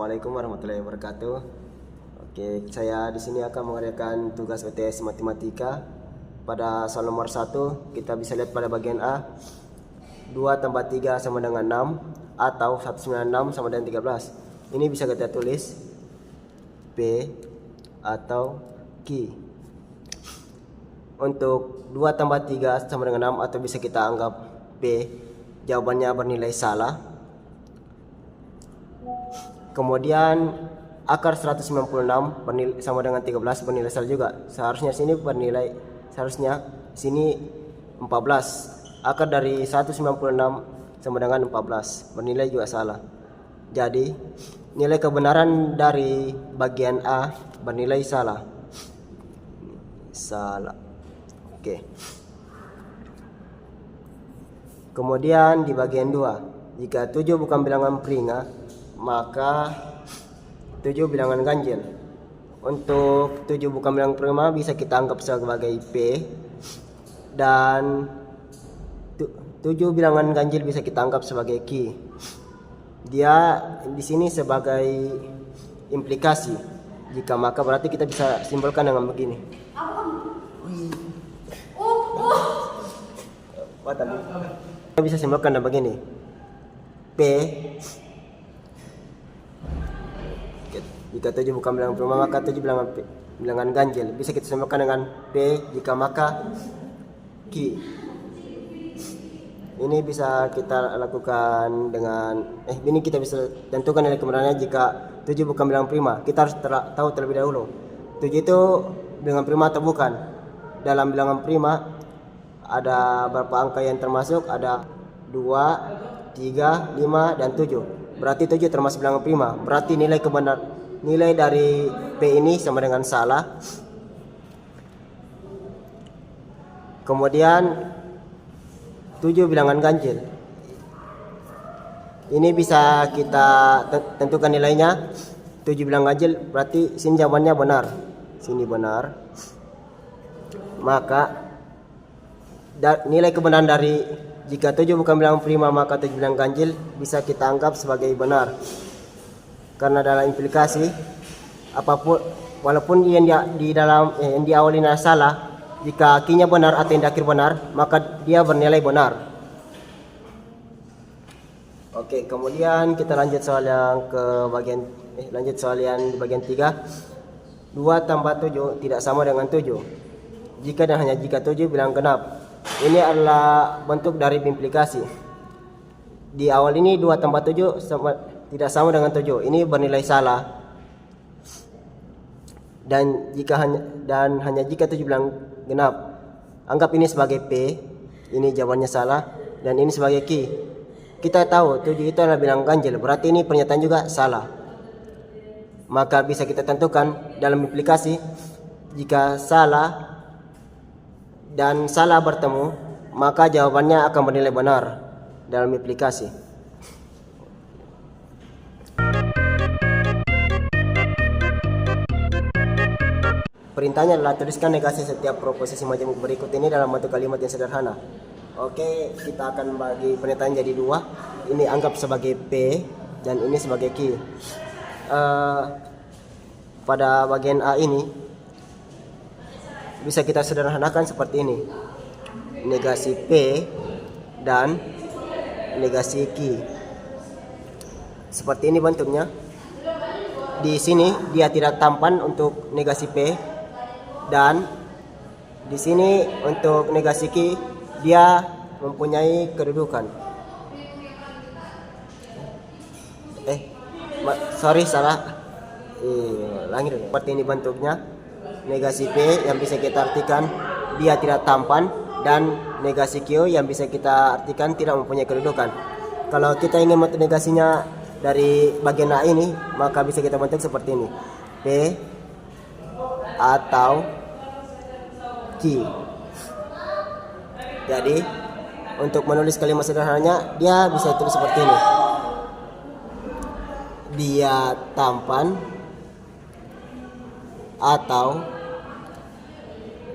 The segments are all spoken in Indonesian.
Assalamualaikum warahmatullahi wabarakatuh. Oke, saya di sini akan mengerjakan tugas UTS Matematika. Pada soal nomor 1, kita bisa lihat pada bagian A, 2 tambah 3 sama dengan 6, atau 196 sama dengan 13. Ini bisa kita tulis P atau Q. Untuk 2 tambah 3 sama dengan 6, atau bisa kita anggap P, jawabannya bernilai salah. Kemudian akar 196 sama dengan 13 bernilai salah juga. Seharusnya sini 14. Akar dari 196 sama dengan 14 bernilai juga salah. Jadi nilai kebenaran dari bagian A bernilai salah. Oke. Kemudian di bagian 2, jika 7 bukan bilangan prima, maka 7 bilangan ganjil. Untuk 7 bukan bilangan prima bisa kita anggap sebagai P, dan 7 bilangan ganjil bisa kita anggap sebagai Q. Dia di sini sebagai implikasi. Jika maka berarti kita bisa simpulkan dengan begini. Kita bisa simpulkan dengan begini. P, jika 7 bukan bilangan prima, maka 7 bilangan ganjil. Bisa kita samakan dengan P jika maka Q. Ini bisa kita lakukan dengan ini kita bisa tentukan nilai kebenarannya jika 7 bukan bilangan prima. Kita harus tahu terlebih dahulu 7 itu bilangan prima atau bukan. Dalam bilangan prima ada berapa angka yang termasuk? Ada 2, 3, 5, dan 7. Berarti 7 termasuk bilangan prima. Berarti nilai dari P ini sama dengan salah. Kemudian 7 bilangan ganjil. Ini bisa kita tentukan nilainya. 7 bilangan ganjil berarti sini jawabannya benar. Sini benar. Maka nilai kebenaran dari jika 7 bukan bilangan prima maka 7 bilangan ganjil bisa kita anggap sebagai benar. Karena dalam implikasi apapun, walaupun yang diawalinya salah, jika Q-nya benar atau yang di akhir benar, maka dia bernilai benar. Oke, kemudian kita lanjut soal yang di bagian 3. 2 tambah 7 tidak sama dengan 7. Jika dan hanya jika 7 bilangan genap. Ini adalah bentuk dari implikasi. Di awal ini 2 tambah 7 tidak sama dengan 7. Ini bernilai salah. Dan hanya jika 7 bilangan genap. Anggap ini sebagai P. Ini jawabannya salah. Dan ini sebagai Q. Kita tahu 7 itu adalah bilangan ganjil. Berarti ini pernyataan juga salah. Maka bisa kita tentukan dalam implikasi, jika salah dan salah bertemu, maka jawabannya akan bernilai benar dalam implikasi. Perintahnya adalah tuliskan negasi setiap proposisi majemuk berikut ini dalam bentuk kalimat yang sederhana. Oke, kita akan bagi pernyataan jadi 2. Ini anggap sebagai P dan ini sebagai Q. Pada bagian A ini bisa kita sederhanakan seperti ini. Negasi P dan negasi Q. Seperti ini bentuknya. Di sini dia tidak tampan untuk negasi P, dan di sini untuk negasi Q dia mempunyai kedudukan. Salah. Seperti ini bentuknya. Negasi P yang bisa kita artikan dia tidak tampan, dan negasi Q yang bisa kita artikan tidak mempunyai kedudukan. Kalau kita ingin bentuk negasinya dari bagian A ini, maka bisa kita bentuk seperti ini. P atau Q. Jadi untuk menulis kalimat sederhananya dia bisa ditulis seperti ini. Dia tampan atau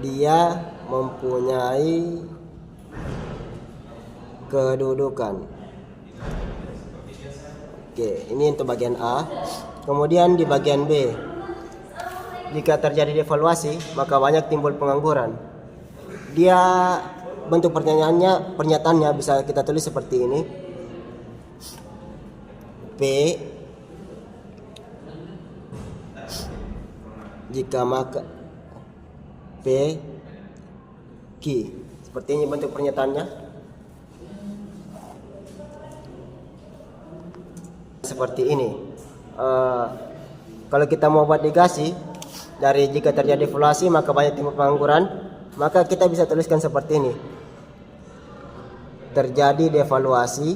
dia mempunyai kedudukan. Oke, ini untuk bagian A. Kemudian di bagian B, jika terjadi devaluasi maka banyak timbul pengangguran. Dia bentuk pernyataannya bisa kita tulis seperti ini. P jika maka P Q. Seperti ini bentuk pernyataannya. Seperti ini. Kalau kita mau buat negasi dari jika terjadi devaluasi maka banyak timbul pengangguran, maka kita bisa tuliskan seperti ini. Terjadi devaluasi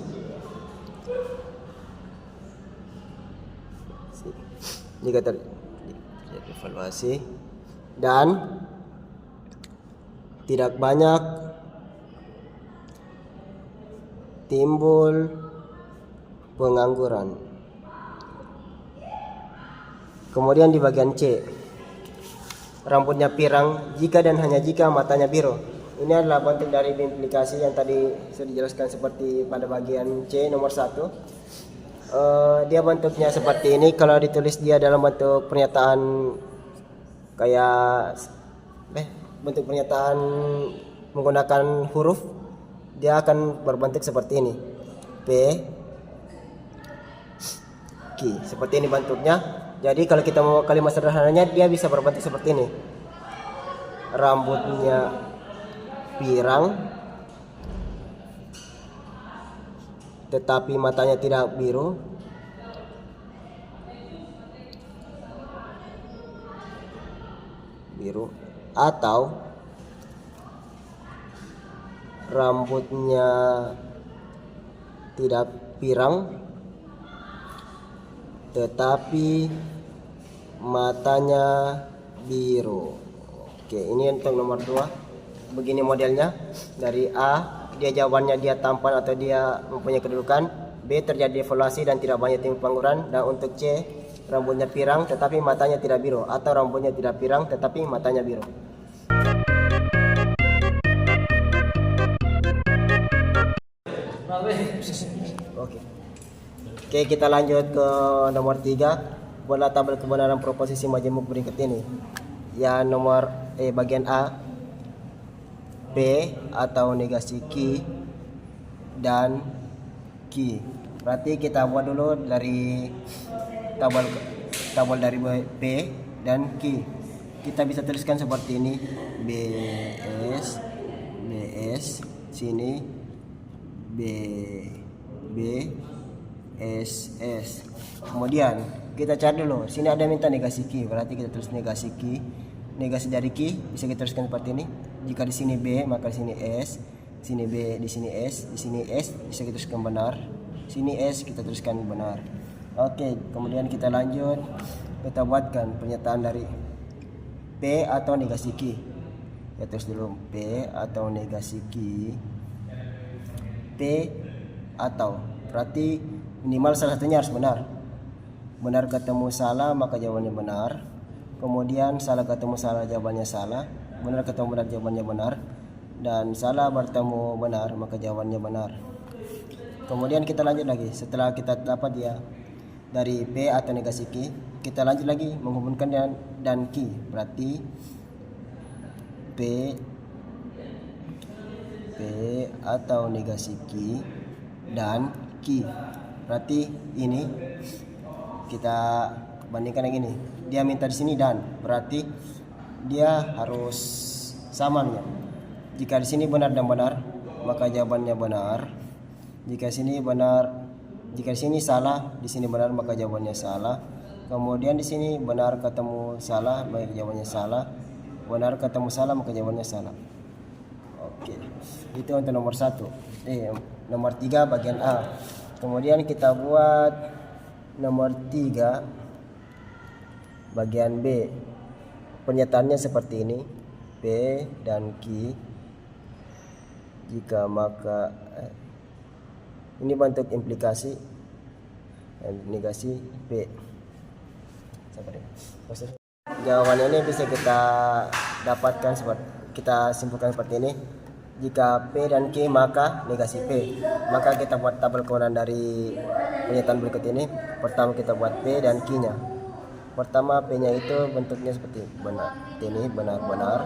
jika terjadi devaluasi dan tidak banyak timbul pengangguran. Kemudian di bagian C, rambutnya pirang jika dan hanya jika matanya biru. Ini adalah bentuk dari implikasi yang tadi sudah dijelaskan seperti pada bagian C nomor 1. Dia bentuknya seperti ini. Kalau ditulis dia dalam bentuk pernyataan kayak bentuk pernyataan menggunakan huruf, dia akan berbentuk seperti ini. P Q. Seperti ini bentuknya. Jadi kalau kita mau kalimat sederhananya dia bisa berbentuk seperti ini. Rambutnya pirang tetapi matanya tidak biru. Atau rambutnya tidak pirang tetapi matanya biru. Oke, ini untuk nomor 2. Begini modelnya. Dari A, dia jawabannya dia tampan atau dia mempunyai kedudukan. B, terjadi devaluasi dan tidak banyak timbul pengangguran. Dan untuk C, rambutnya pirang tetapi matanya tidak biru, atau rambutnya tidak pirang tetapi matanya biru. Oke, kita lanjut ke nomor 3. Buatlah tabel kebenaran proposisi majemuk berikut ini. Ya, nomor bagian A, P atau negasi Q dan Q. Berarti kita buat dulu dari tabel dari P dan Q. Kita bisa tuliskan seperti ini. BS sini B SS. Kemudian kita cari dulu. Sini ada minta negasi Q, berarti kita tulis negasi Q. Negasi dari Q bisa kita tuliskan seperti ini. Jika di sini B, maka di sini S. Di sini B, di sini S. Di sini S bisa kita tuliskan benar. Sini S kita tuliskan benar. Oke, kemudian kita lanjut. Kita buatkan pernyataan dari P atau negasi Q. Kita tulis dulu P atau negasi Q. P atau, berarti minimal salah satunya harus benar. Benar ketemu salah maka jawabannya benar. Kemudian salah ketemu salah jawabannya salah. Benar ketemu benar jawabannya benar. Dan salah bertemu benar maka jawabannya benar. Kemudian kita lanjut lagi. Setelah kita dapat dia dari P atau negasi Q, kita lanjut lagi menghubungkan dan Q. Berarti P atau negasi Q dan Q. Berarti ini kita bandingkan yang ini. Dia minta di sini dan, berarti dia harus samanya. Jika di sini benar dan benar, maka jawabannya benar. Jika sini benar, jika di sini salah, di sini benar, maka jawabannya salah. Kemudian di sini benar ketemu salah, maka jawabannya salah. Benar ketemu salah, maka jawabannya salah. Oke, itu untuk nomor 1. Nomor 3 bagian A. Kemudian kita buat nomor 3 bagian B. Pernyataannya seperti ini. P dan Q jika maka ini bentuk implikasi dan negasi P. Jawabannya ini bisa kita dapatkan kita simpulkan seperti ini. Jika P dan Q maka negasi P. Maka kita buat tabel kebenaran dari pernyataan berikut ini. Pertama kita buat P dan Q-nya. Pertama P-nya itu bentuknya seperti benar. Ini benar-benar,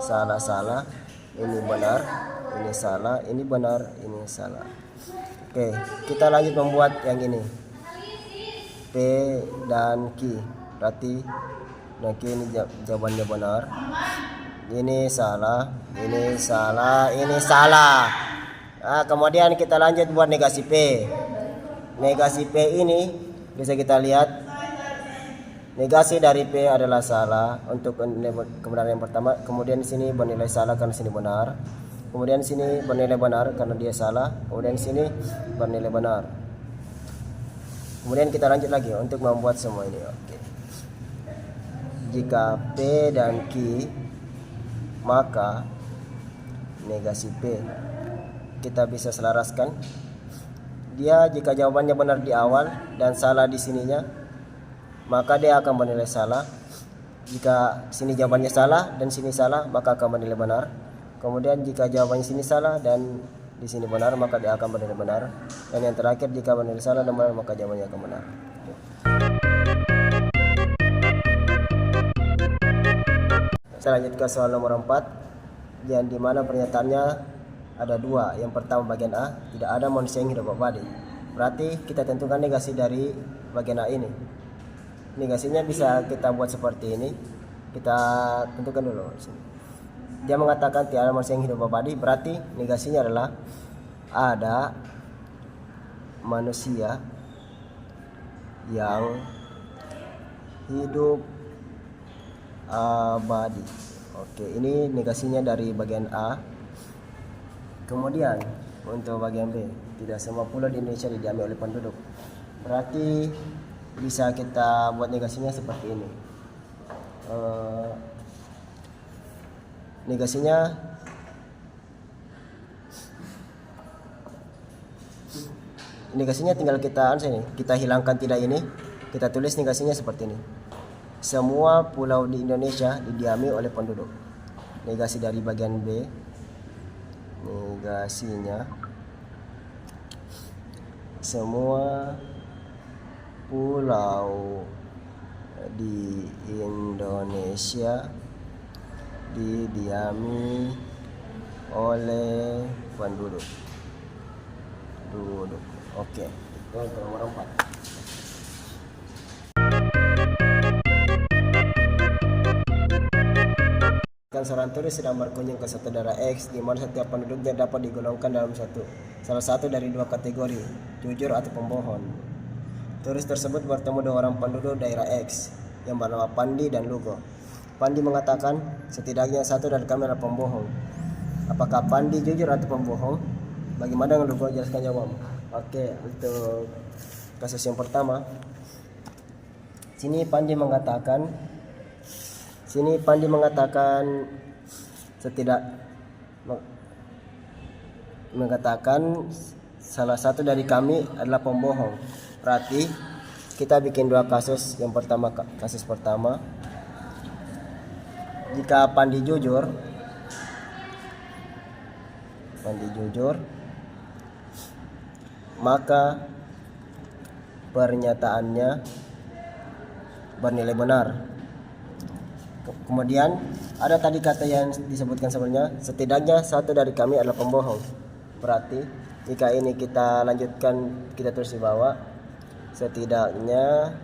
salah-salah, ini benar, ini salah, ini benar, ini salah. Oke, kita lanjut membuat yang ini. P dan Q. Berarti dan Q ini jawabannya benar. Ini salah, ini salah, ini salah. Nah, kemudian kita lanjut buat negasi P. Negasi P ini bisa kita lihat negasi dari P adalah salah untuk kebenaran yang pertama. Kemudian di sini bernilai salah karena sini benar. Kemudian di sini bernilai benar karena dia salah. Kemudian di sini bernilai benar. Kemudian kita lanjut lagi untuk membuat semua ini. Oke. Jika P dan Q maka negasi P kita bisa selaraskan. Dia jika jawabannya benar di awal dan salah di sininya, maka dia akan bernilai salah. Jika sini jawabannya salah dan sini salah, maka akan bernilai benar. Kemudian jika jawabannya sini salah dan di sini benar, maka dia akan bernilai benar. Dan yang terakhir jika bernilai salah dan benar, maka jawabannya akan benar. Saya lanjut ke soal nomor 4, yang dimana pernyataannya ada dua. Yang pertama bagian A, tidak ada manusia yang hidup abadi. Berarti kita tentukan negasi dari bagian A ini. Negasinya bisa kita buat seperti ini. Kita tentukan dulu. Dia mengatakan tidak ada manusia yang hidup abadi. Berarti negasinya adalah ada manusia yang hidup abadi. Oke, ini negasinya dari bagian A. Kemudian untuk bagian B, tidak semua pulau di Indonesia didiami oleh penduduk. Berarti bisa kita buat negasinya seperti ini. Negasinya tinggal kita hilangkan tidak ini, kita tulis negasinya seperti ini. Semua pulau di Indonesia didiami oleh penduduk. Negasi dari bagian B, negasinya semua pulau di Indonesia didiami oleh penduduk. Oke, itu untuk nomor 4. Seorang turis sedang berkunjung ke satu daerah X di mana setiap penduduknya dapat digolongkan dalam salah satu dari dua kategori, jujur atau pembohong. Turis tersebut bertemu dengan orang penduduk daerah X yang bernama Pandi dan Lugo. Pandi mengatakan setidaknya satu dari kami adalah pembohong. Apakah Pandi jujur atau pembohong? Bagaimana dengan Lugo? Jelaskan jawab. Oke, untuk kasus yang pertama, sini Pandi mengatakan salah satu dari kami adalah pembohong. Berarti kita bikin dua kasus. Yang pertama, kasus pertama, jika Pandi jujur, maka pernyataannya bernilai benar. Kemudian ada tadi kata yang disebutkan sebelumnya, setidaknya satu dari kami adalah pembohong. Berarti jika ini kita lanjutkan, kita tulis di bawah, setidaknya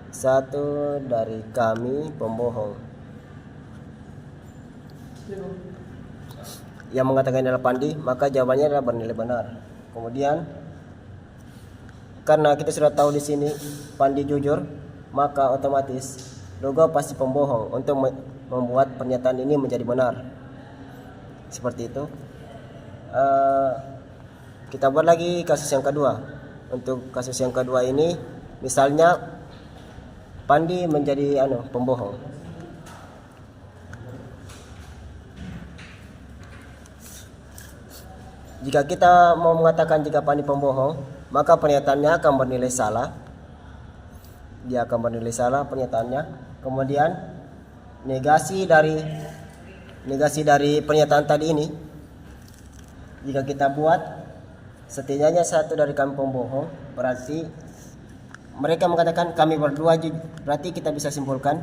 satu dari kami pembohong. Yang mengatakan adalah Pandi, maka jawabannya adalah bernilai benar. Kemudian karena kita sudah tahu di sini Pandi jujur, maka otomatis Lugo pasti pembohong untuk membuat pernyataan ini menjadi benar. Seperti itu. Kita buat lagi kasus yang kedua. Untuk kasus yang kedua ini, misalnya Pandi menjadi pembohong. Jika kita mau mengatakan jika Pandi pembohong, maka pernyataannya akan bernilai salah. Dia akan bernilai salah pernyataannya. Kemudian negasi dari negasi dari pernyataan tadi ini, jika kita buat setidaknya satu dari kami pembohong, berarti mereka mengatakan kami berdua jujur. Berarti kita bisa simpulkan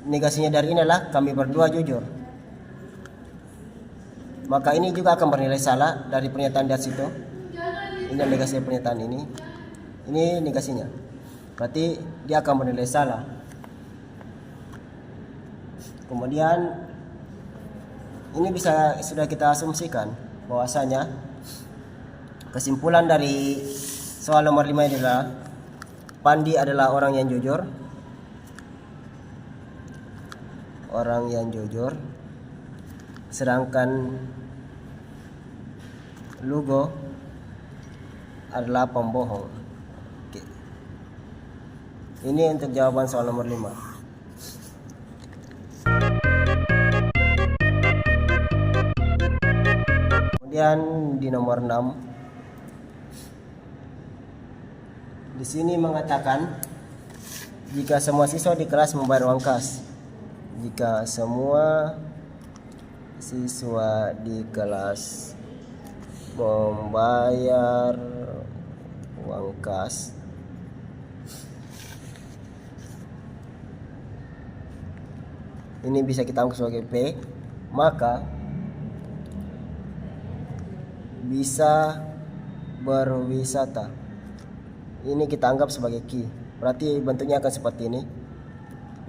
negasinya dari ini adalah kami berdua jujur. Maka ini juga akan bernilai salah dari pernyataan dari situ. Ini negasi pernyataan ini. Ini negasinya. Berarti dia akan bernilai salah. Kemudian ini sudah kita asumsikan bahwasanya kesimpulan dari soal nomor 5 adalah Pandi adalah orang yang jujur. Orang yang jujur. Sedangkan Lugo adalah pembohong. Oke. Ini untuk jawaban soal nomor 5. Kemudian di nomor 6, di sini mengatakan jika semua siswa di kelas membayar uang kas. Jika semua siswa di kelas membayar uang kas, ini bisa kita anggap sebagai P, maka bisa berwisata. Ini kita anggap sebagai Q. Berarti bentuknya akan seperti ini. P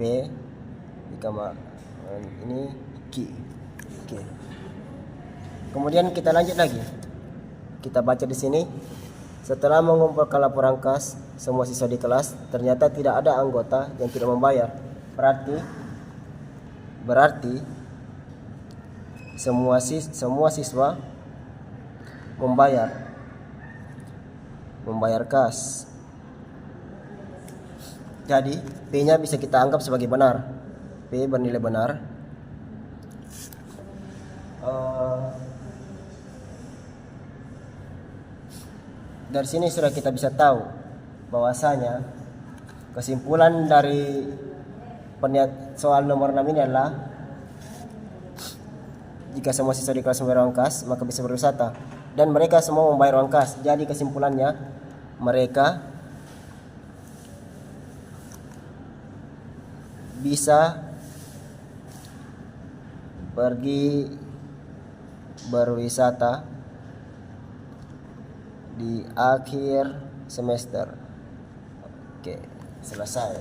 ini Q. Oke. Kemudian kita lanjut lagi. Kita baca di sini. Setelah mengumpulkan laporan kas semua siswa di kelas, ternyata tidak ada anggota yang tidak membayar. Berarti semua siswa membayar kas. Jadi P-nya bisa kita anggap sebagai benar. P bernilai benar. Dari sini sudah kita bisa tahu bahwasanya kesimpulan dari soal nomor 6 ini adalah jika semua siswa di kelas membayar uang kas, maka bisa berwisata. Dan mereka semua membayar uang kas. Jadi kesimpulannya mereka bisa pergi berwisata di akhir semester. Oke, selesai.